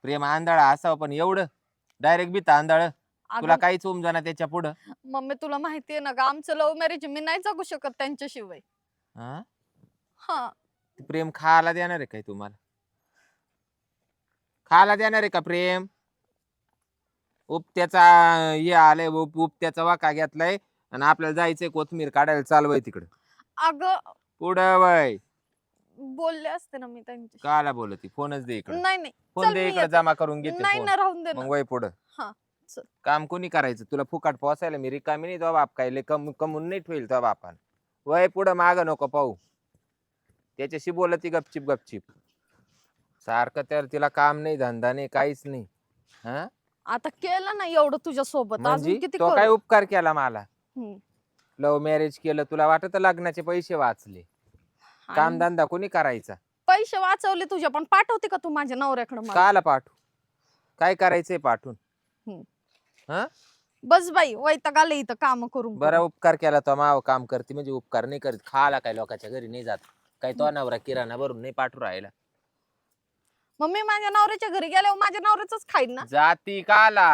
प्रेम आंधळ असावं पण एवढं डायरेक्ट बी तांदळ तुला अगं काहीच उमजाना त्याच्या पुढं. मम्मी तुला माहितीये ना ग आमचं लव्ह मॅरेज मी नाही जगू शकत त्यांच्याशिवाय. हा हा ते प्रेम खायला देणार आहे काय तुम्हाला? खायला देणार आहे का प्रेम? उपत्याचा हे आलंय उपत्याचा वाका घेतलाय आणि आपल्याला जायचंय कोथमीर काढायला चालवय तिकडं. अगं पुढं वय बोलले असते ना मी त्यांच्याशी. काला बोलती फोनच दे इकडं. नाही नाही फोन चल दे मी इकडे येते. जमा करून घेते नाही फोन. ना राहून दे ना. मग वय पुढं हा चल. काम कोणी करायचं तुला फुकाट पोसायला मी रिकामी नाही तो बाप काय लय कमून नाही ठेवेल तो बापान. वय पुढं माग नको पाहू त्याच्याशी बोलती गपचिप गपचिप सारखं तर तिला काम नाही धंदा नाही काहीच नाही. हा आता केलं ना एवढं तुझ्या सोबत अजून म्हणजे किती तो काय करू. उपकार केला मला? हम्म. लव्ह मॅरेज केलं तुला वाटत लग्नाचे पैसे वाचले? काम आणि धंदा कोणी करायचा? पैसे वाचवले तुझ्या पण पाठवते का तू माझ्या नवऱ्याकडे मला. काला पाठवू? काय करायचंय पाठवून? हम्म. हा बस बाई वैताग आले इथं काम करून बरा करून. उपकार केला तो माव काम करते म्हणजे उपकार नाही करीत खाला काय लोकांच्या घरी नाही जात काय तो नवरा किराणा भरून नाही पाठवू राहिला. मग मी माझ्या नवऱ्याच्या घरी गेल्यावर माझ्या नवऱ्याच खाईन ना. जाती काला